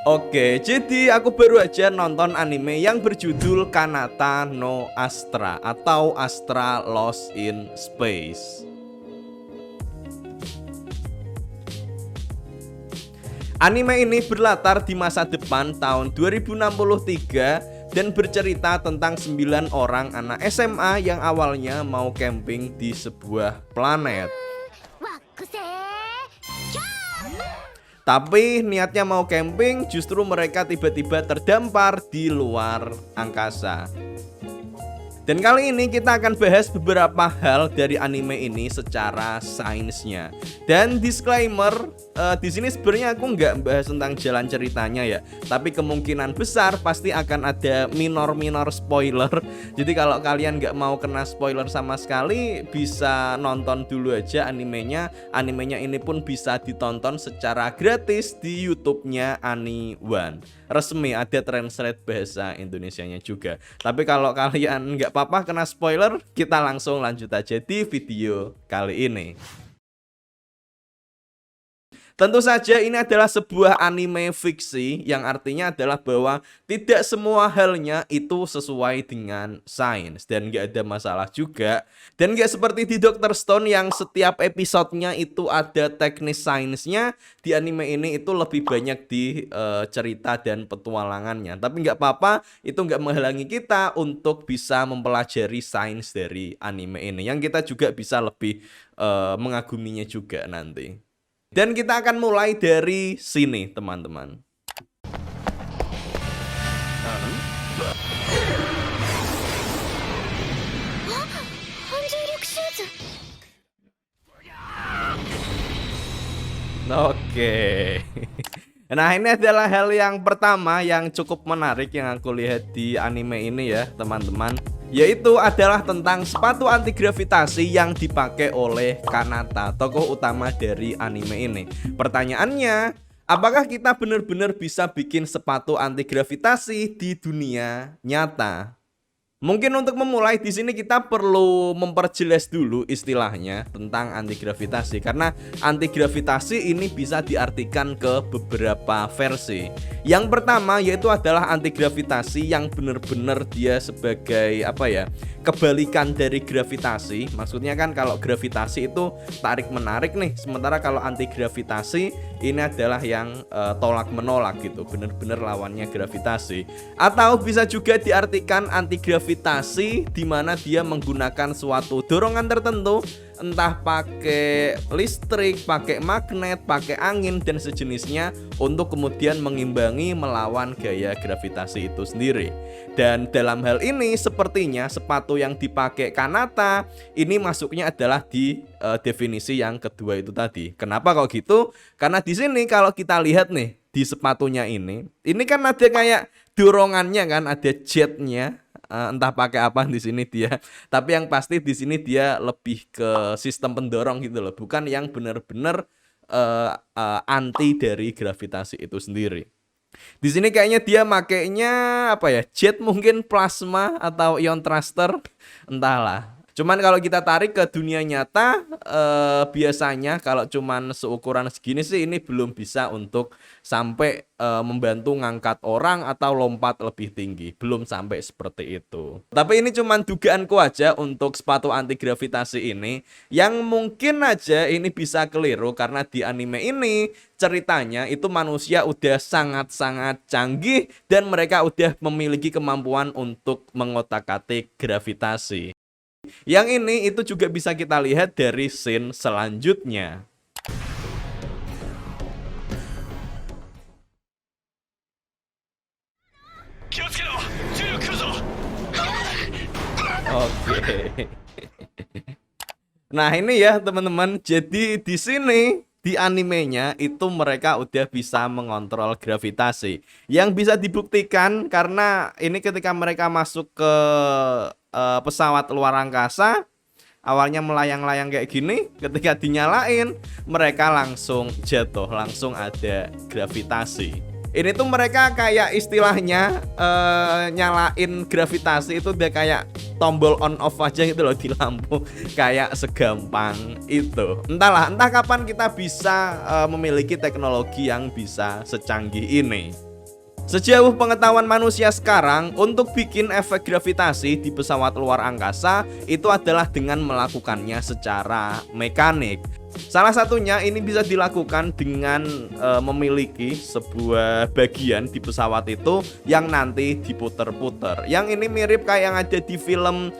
Oke, jadi aku baru aja nonton anime yang berjudul Kanata no Astra atau Astra Lost in Space. Anime ini berlatar di masa depan tahun 2063 dan bercerita tentang 9 orang anak SMA yang awalnya mau camping di sebuah planet. Tapi niatnya mau camping, justru mereka tiba-tiba terdampar di luar angkasa. Dan kali ini kita akan bahas beberapa hal dari anime ini secara sainsnya. Dan disclaimer, di sini sebenarnya aku nggak bahas tentang jalan ceritanya ya, tapi kemungkinan besar pasti akan ada minor spoiler. Jadi kalau kalian nggak mau kena spoiler sama sekali, bisa nonton dulu aja animenya. Animenya ini pun bisa ditonton secara gratis di YouTube-nya Ani1. Resmi, ada translate bahasa Indonesianya juga. Tapi kalau kalian nggak apa-apa kena spoiler, kita langsung lanjut aja di video kali ini. Tentu saja ini adalah sebuah anime fiksi, yang artinya adalah bahwa tidak semua halnya itu sesuai dengan sains, dan gak ada masalah juga. Dan gak seperti di Dr. Stone yang setiap episodenya itu ada teknis sainsnya, di anime ini itu lebih banyak di cerita dan petualangannya. Tapi gak apa-apa, itu gak menghalangi kita untuk bisa mempelajari sains dari anime ini, yang kita juga bisa lebih mengaguminya juga nanti. Dan kita akan mulai dari sini, teman-teman. Oke. Nah, ini adalah hal yang pertama yang cukup menarik yang aku lihat di anime ini ya, teman-teman. Yaitu adalah tentang sepatu anti gravitasi yang dipakai oleh Kanata, tokoh utama dari anime ini. Pertanyaannya, apakah kita benar-benar bisa bikin sepatu anti gravitasi di dunia nyata? Mungkin untuk memulai di sini kita perlu memperjelas dulu istilahnya tentang anti gravitasi, karena anti gravitasi ini bisa diartikan ke beberapa versi. Yang pertama yaitu adalah anti gravitasi yang benar-benar dia sebagai apa ya, kebalikan dari gravitasi. Maksudnya kan kalau gravitasi itu tarik menarik nih, sementara kalau anti gravitasi ini adalah yang tolak menolak gitu, benar-benar lawannya gravitasi. Atau bisa juga diartikan anti gravitasi di mana dia menggunakan suatu dorongan tertentu, entah pakai listrik, pakai magnet, pakai angin dan sejenisnya, untuk kemudian mengimbangi melawan gaya gravitasi itu sendiri. Dan dalam hal ini sepertinya sepatu yang dipakai Kanata ini masuknya adalah di definisi yang kedua itu tadi. Kenapa kok gitu? Karena di sini kalau kita lihat nih di sepatunya ini kan ada kayak dorongannya kan, ada jetnya. Entah pakai apa di sini dia. Tapi yang pasti di sini dia lebih ke sistem pendorong gitu loh, bukan yang benar-benar anti dari gravitasi itu sendiri. Di sini kayaknya dia makainya apa ya? Jet mungkin, plasma atau ion thruster, entahlah. Cuman kalau kita tarik ke dunia nyata, biasanya kalau cuman seukuran segini sih ini belum bisa untuk sampai membantu ngangkat orang atau lompat lebih tinggi. Belum sampai seperti itu. Tapi ini cuman dugaanku aja untuk sepatu anti gravitasi ini, yang mungkin aja ini bisa keliru karena di anime ini ceritanya itu manusia udah sangat-sangat canggih dan mereka udah memiliki kemampuan untuk mengotak-atik gravitasi. Yang ini itu juga bisa kita lihat dari scene selanjutnya. Oke. Nah, ini ya teman-teman. Jadi di sini di animenya itu mereka udah bisa mengontrol gravitasi. Yang bisa dibuktikan karena ini ketika mereka masuk ke pesawat luar angkasa, awalnya melayang-layang kayak gini, ketika dinyalain mereka langsung jatuh, langsung ada gravitasi. Ini tuh mereka kayak istilahnya nyalain gravitasi itu udah kayak tombol on off aja gitu loh di lampu, kayak segampang itu. Entah kapan kita bisa memiliki teknologi yang bisa secanggih ini. Sejauh pengetahuan manusia sekarang, untuk bikin efek gravitasi di pesawat luar angkasa itu adalah dengan melakukannya secara mekanik. Salah satunya ini bisa dilakukan dengan memiliki sebuah bagian di pesawat itu yang nanti diputer-puter. Yang ini mirip kayak yang ada di film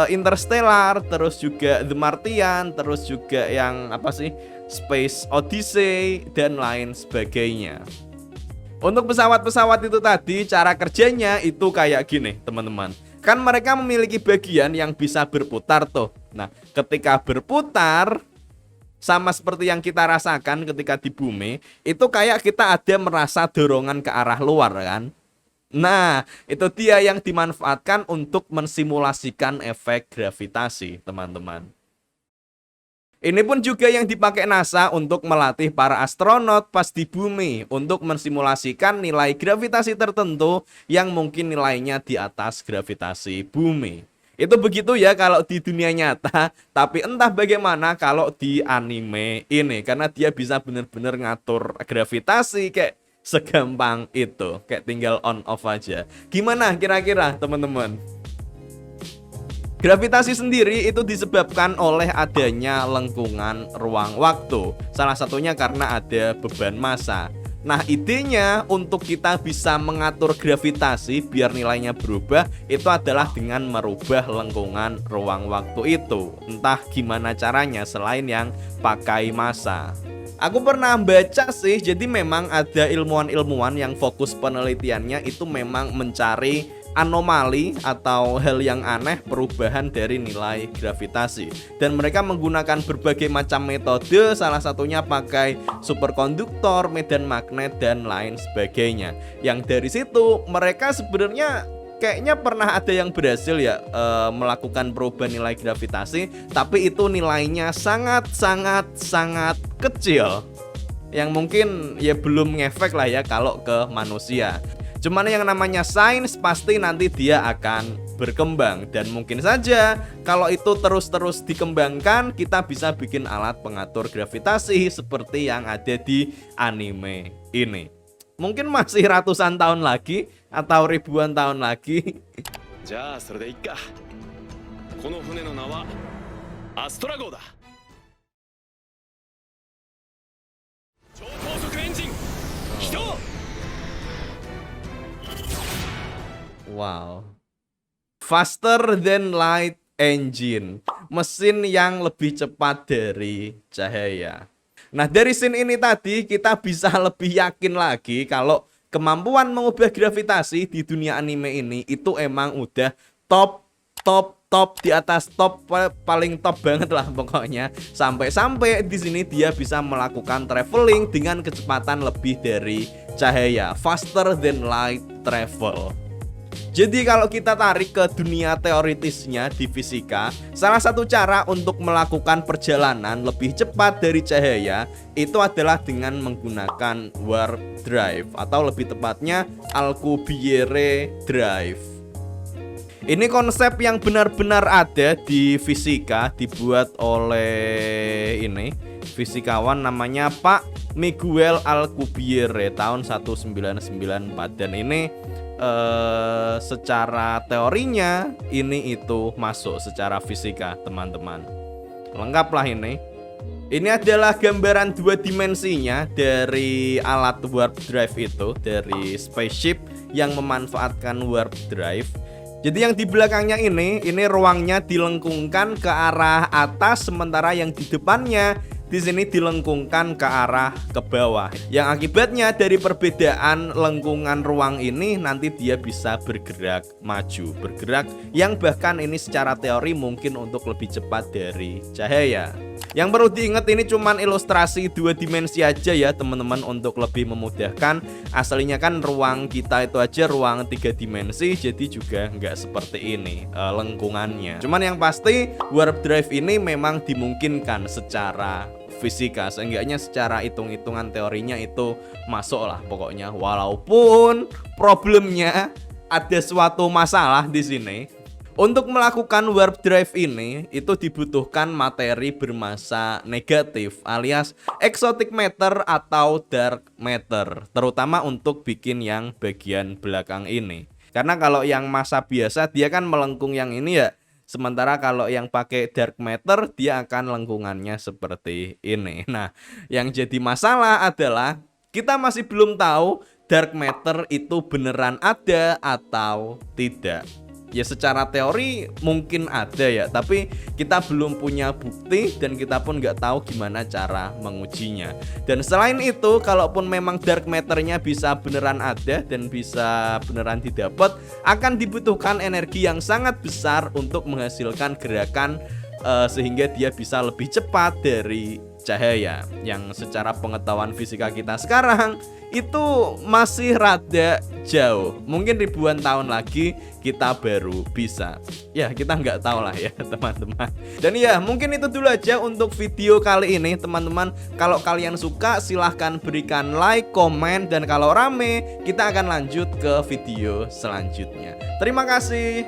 Interstellar, terus juga The Martian, terus juga yang apa sih, Space Odyssey dan lain sebagainya. Untuk pesawat-pesawat itu tadi, cara kerjanya itu kayak gini teman-teman. Kan mereka memiliki bagian yang bisa berputar tuh. Nah, ketika berputar, sama seperti yang kita rasakan ketika di bumi, itu kayak kita ada merasa dorongan ke arah luar kan. Nah, itu dia yang dimanfaatkan untuk mensimulasikan efek gravitasi teman-teman. Ini pun juga yang dipakai NASA untuk melatih para astronot pas di bumi untuk mensimulasikan nilai gravitasi tertentu yang mungkin nilainya di atas gravitasi bumi. Itu begitu ya kalau di dunia nyata, tapi entah bagaimana kalau di anime ini, karena dia bisa benar-benar ngatur gravitasi kayak segampang itu, kayak tinggal on off aja. Gimana kira-kira teman-teman? Gravitasi sendiri itu disebabkan oleh adanya lengkungan ruang waktu. Salah satunya karena ada beban massa. Nah, idenya untuk kita bisa mengatur gravitasi biar nilainya berubah itu adalah dengan merubah lengkungan ruang waktu itu. Entah gimana caranya selain yang pakai massa. Aku pernah baca sih, jadi memang ada ilmuwan-ilmuwan yang fokus penelitiannya itu memang mencari anomali atau hal yang aneh perubahan dari nilai gravitasi, dan mereka menggunakan berbagai macam metode, salah satunya pakai superkonduktor, medan magnet dan lain sebagainya. Yang dari situ mereka sebenarnya kayaknya pernah ada yang berhasil ya melakukan perubahan nilai gravitasi, tapi itu nilainya sangat kecil yang mungkin ya belum ngefek lah ya kalau ke manusia. Cuman yang namanya sains pasti nanti dia akan berkembang, dan mungkin saja kalau itu terus-terus dikembangkan kita bisa bikin alat pengatur gravitasi seperti yang ada di anime ini. Mungkin masih ratusan tahun lagi atau ribuan tahun lagi. Wow. Faster than light engine. Mesin yang lebih cepat dari cahaya. Nah, dari scene ini tadi kita bisa lebih yakin lagi kalau kemampuan mengubah gravitasi di dunia anime ini itu emang udah top di atas top, paling top banget lah pokoknya. Sampai di sini dia bisa melakukan traveling dengan kecepatan lebih dari cahaya, faster than light travel. Jadi kalau kita tarik ke dunia teoritisnya di fisika, salah satu cara untuk melakukan perjalanan lebih cepat dari cahaya itu adalah dengan menggunakan warp drive, atau lebih tepatnya Alcubierre drive. Ini konsep yang benar-benar ada di fisika, dibuat oleh ini fisikawan namanya Pak Miguel Alcubierre tahun 1994, dan ini secara teorinya ini itu masuk secara fisika teman-teman. Lengkap lah ini. Ini adalah gambaran dua dimensinya dari alat warp drive itu, dari spaceship yang memanfaatkan warp drive. Jadi yang di belakangnya ini ruangnya dilengkungkan ke arah atas, sementara yang di depannya di sini dilengkungkan ke arah ke bawah. Yang akibatnya dari perbedaan lengkungan ruang ini nanti dia bisa bergerak maju, bergerak yang bahkan ini secara teori mungkin untuk lebih cepat dari cahaya. Yang perlu diingat ini cuman ilustrasi dua dimensi aja ya teman-teman, untuk lebih memudahkan. Aslinya kan ruang kita itu aja ruang 3 dimensi, jadi juga nggak seperti ini lengkungannya. Cuman yang pasti warp drive ini memang dimungkinkan secara fisika, seenggaknya secara hitung-hitungan teorinya itu masuk lah pokoknya. Walaupun problemnya ada suatu masalah di sini. Untuk melakukan warp drive ini itu dibutuhkan materi bermassa negatif alias exotic matter atau dark matter, terutama untuk bikin yang bagian belakang ini. Karena kalau yang massa biasa dia kan melengkung yang ini ya. Sementara kalau yang pakai dark matter dia akan lengkungannya seperti ini. Nah, yang jadi masalah adalah kita masih belum tahu dark matter itu beneran ada atau tidak. Ya secara teori mungkin ada ya, tapi kita belum punya bukti dan kita pun nggak tahu gimana cara mengujinya. Dan selain itu, kalaupun memang dark matternya bisa beneran ada dan bisa beneran didapat, akan dibutuhkan energi yang sangat besar untuk menghasilkan gerakan sehingga dia bisa lebih cepat dari cahaya, yang secara pengetahuan fisika kita sekarang itu masih rada jauh. Mungkin ribuan tahun lagi kita baru bisa. Ya kita nggak tahu lah ya teman-teman. Dan ya mungkin itu dulu aja untuk video kali ini teman-teman. Kalau kalian suka silahkan berikan like, komen, dan kalau rame kita akan lanjut ke video selanjutnya. Terima kasih.